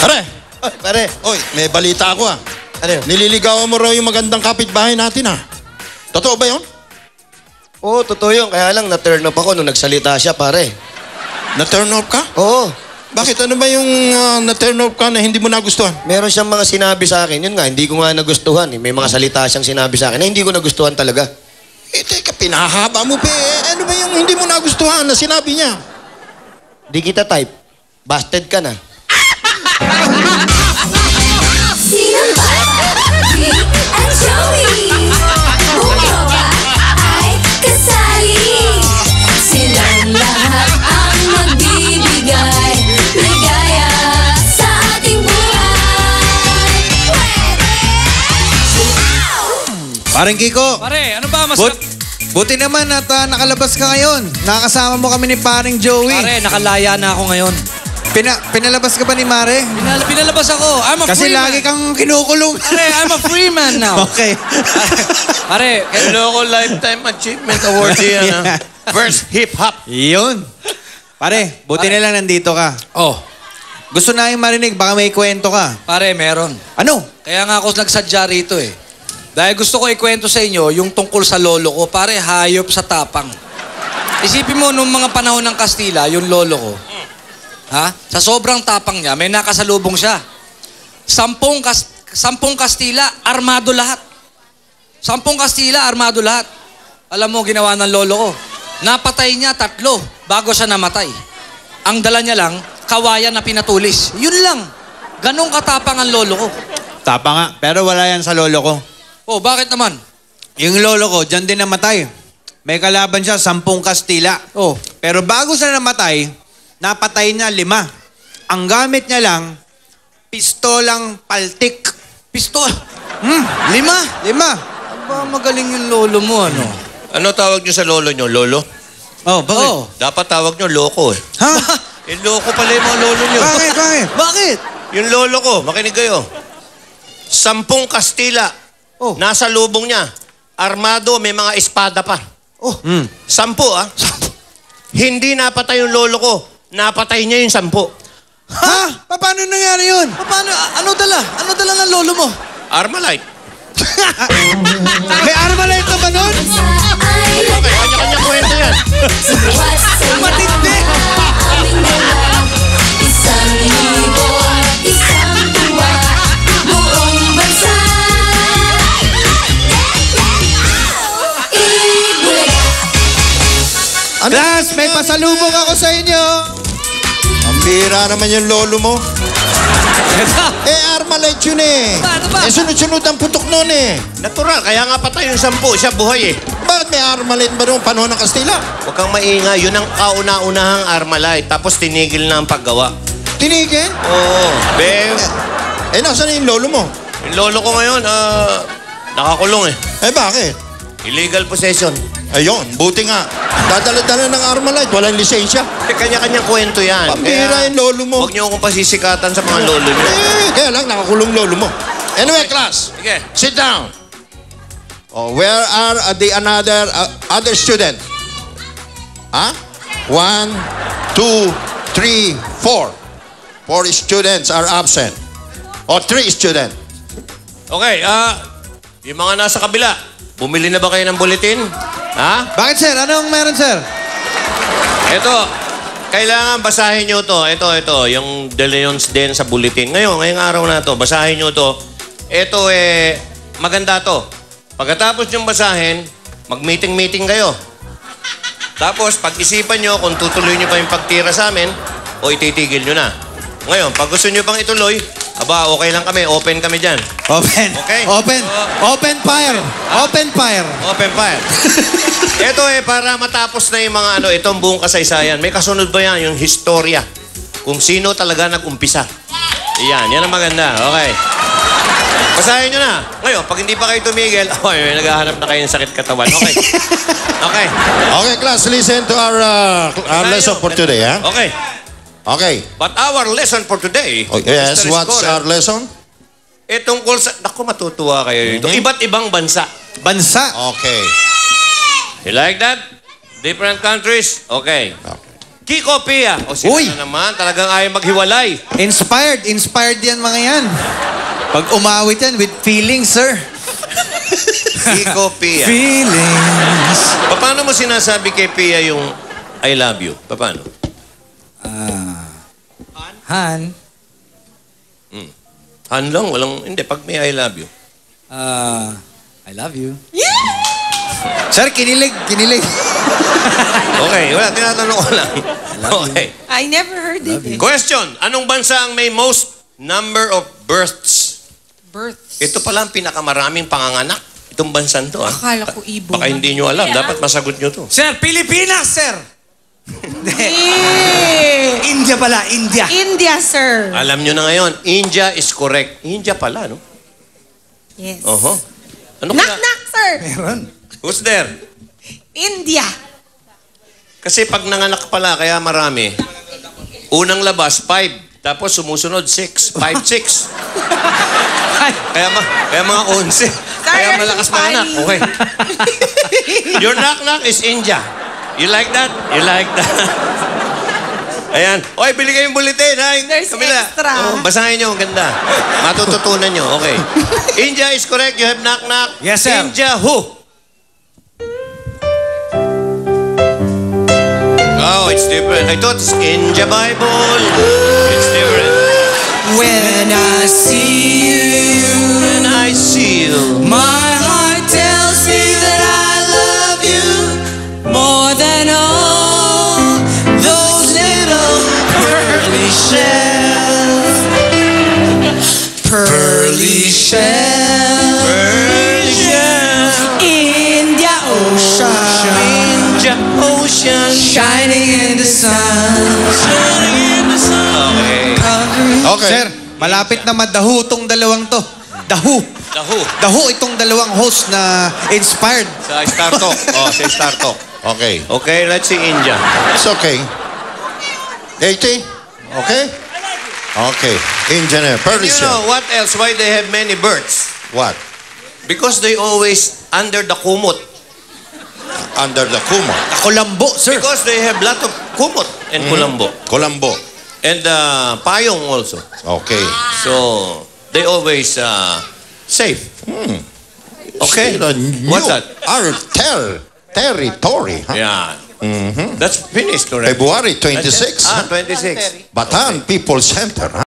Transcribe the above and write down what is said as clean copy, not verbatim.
Pare! Ay, pare. Oy, may balita ako Ano yun? Nililigawan mo raw yung magandang kapitbahay natin Totoo ba yun? Oo, totoo yun. Kaya lang, na-turn up ako nung nagsalita siya, pare. Na-turn off ka? Oo. Bakit? Ano ba yung na-turn off ka na hindi mo nagustuhan? Meron siyang mga sinabi sa akin. Yun nga, hindi ko nga nagustuhan. May mga salita siyang sinabi sa akin na hindi ko nagustuhan talaga. Teka, pinahaba mo pa ano ba yung hindi mo nagustuhan na sinabi niya? Di kita type. Busted ka na. Sinang Barbie at Joey Bumo ba ay kasali? Silang lahat ang magbibigay ligaya sa ating buhay. Parang Kiko. Pare, ano ba mas... Buti naman at nakalabas ka ngayon. Nakakasama mo kami ni paring Joey. Pare, nakalaya na ako ngayon. Pinalabas ka ba ni Mare? Pinalabas ako. I'm a Kasi free lagi man. kang kinukulong. Pare, I'm a free man now. Okay. Pare, Local Lifetime Achievement Award yan. Yeah. First hip-hop. Yun. Pare, buti na lang nandito ka. oh, Gusto na yung marinig, baka may kwento ka. pare, meron. Ano? Kaya nga ako nagsadya rito eh. Dahil gusto ko ikwento sa inyo yung tungkol sa lolo ko. Pare, hayop sa tapang. Isipin mo, nung mga panahon ng Kastila, yung lolo ko, sa sobrang tapang niya, may nakasalubong siya. 10 Kastila, armado lahat. 10 Kastila, armado lahat. Alam mo, ginawa ng lolo ko. Napatay niya 3 bago siya namatay. Ang dala niya lang, kawayan na pinatulis. Yun lang. Ganong katapang ang lolo ko. Tapa nga, pero wala yan sa lolo ko. Oh, bakit naman? Yung lolo ko, dyan din namatay. May kalaban siya, 10 Kastila. Oh, Pero bago siya namatay, napatay niya 5. Ang gamit niya lang, pistolang paltik. pistol. 5. Aba, magaling yung lolo mo, ano? Ano tawag nyo sa lolo nyo? Lolo? Oh, bakit? Oh. Dapat tawag nyo loko eh. Ha? Loko pala yung mga lolo nyo. Bakit? Bakit? Yung lolo ko, makinig kayo. 10 Kastila. Oh. Nasa lubong niya. Armado, may mga espada pa. Oh, 10 Hindi napatay yung lolo ko. Napatay niya yung 10. Ha? Paano nangyari yun? paano? Ano dala? Ano dala ng lolo mo? Armalite. May Armalite na ba nun? Okay, kanya-kanya kwento yan. Matindi! Isang libo at isang tuwa, buong bansa. Ibulaga. Class, may pasalubong ako sa inyo. Ang bira naman yung lolo mo. Armalite yun Ano ba? sunod-sunod ang putok nun Natural, kaya nga patay yung 10. Siya buhay eh. Bakit may Armalite ba noong panahon ng Kastila? Huwag kang maingay. Yun ang kauna-unahang Armalite. Tapos tinigil na ang paggawa. Tinigil? Oo. Be, Nasaan yung lolo mo? yung lolo ko ngayon, nakakulong eh. Bakit? Illegal possession. Ayun, buti nga. Dadala-dala ng Armalite, walang lisensya. Kanya-kanyang kwento yan. Pambira yung lolo mo. Huwag niyo akong pasisikatan sa mga lolo niyo. Kaya lang, nakakulong lolo mo. Anyway, class, Sige. sit down. Where are the other student? 1, 2, 3, 4. 4 students are absent. 3 students. Okay, yung mga nasa kabila, bumili na ba kayo ng bulletin? Ha? Bakit, sir? Anong meron, sir? Ito, kailangan basahin nyo to. Ito, yung De Leon's Den sa bulletin. Ngayong araw na to, basahin nyo to. Ito maganda to. Pagkatapos nyo basahin, mag-meeting kayo. Tapos, pag-isipan nyo kung tutuloy nyo pa yung pagtira sa amin o ititigil nyo na. Ngayon, pag gusto nyo pang ituloy, okay lang kami. Open kami dyan. Open. Okay. Open fire. Open fire. Open fire. Ito para matapos na yung mga itong buong kasaysayan. May kasunod ba yan? Yung historia. Kung sino talaga nag-umpisa. Yan ang maganda. Okay. Basahin nyo na. Ngayon, pag hindi pa kayo tumigil, naghahanap na kayo ng sakit katawan. Okay. Okay. Okay, class, listen to our lesson for today, ha? Okay. Okay. But our lesson for today, Yes, Mr. what's Scholar, our lesson? tungkol sa... Naku, matutuwa kayo dito. Iba't ibang bansa. Bansa. Okay. You like that? Different countries? Okay. Kiko Pia. O sila Uy! na naman, talagang ayaw maghiwalay. Inspired yan mga yan. Pag umawit yan with feelings, sir. Kiko Pia. Feelings. Paano mo sinasabi kay Pia yung I love you? Paano? Han, Han lang, walang, hindi, pag may I love you. I love you. Sir, kinilig. Okay, wala, tinatanong ko lang. Okay. I never heard it. Question, anong bansa ang may most number of births? Births. Ito pala ang pinakamaraming panganganak. Itong bansan to, ah. Akala ko ibon. Baka hindi nyo alam, dapat masagot nyo to. Sir, Pilipinas, sir! Eh, India pala, India. India, sir. Alam nyo na ngayon, India is correct. India pala, no? Yes. Oho. Ano Knock, kaya? knock, sir. Who's there? India. Kasi pag nanganak pala, kaya marami. Unang labas, 5. Tapos sumusunod, 6. 5, 6. Kaya mga 11. Kaya malakas manganak. Okay. Your knock-knock is India. You like that? You like that? Ayan. Oy, bili kayong bulletin, ha? There's extra. Oh, basahin nyo, ang ganda. Matututunan nyo. Okay. India is correct. You have knock-knock. Yes, sir. India who? Oh, it's different. I thought it's India Bible. It's different. When I see you, When I see you. my heart tells me that I love you more than all those little pearly shells. Pearly shells. Pearly shells. India Ocean. India Ocean. Shining in the sun. Shining in the sun. Okay. Okay. Sir, malapit na madahu tong dalawang to. Dahu. Dahu. Dahu itong dalawang host na inspired. Sa Star Talk. Oh, sa Star Talk. Okay. Okay, let's see India. It's okay. 80? Okay? Okay. Engineer, You Persian. know what else? Why they have many birds? What? Because they always under the kumot. Under the Kuma. Kulambo, sir. Because they have lot of kumot and kulambo. Colombo. And payong also. Okay. So, they always safe. Okay. Still a new What's that? Our territory. Huh? Yeah. That's finished already. February 26. Ah, 26. Bataan People's Center. Huh?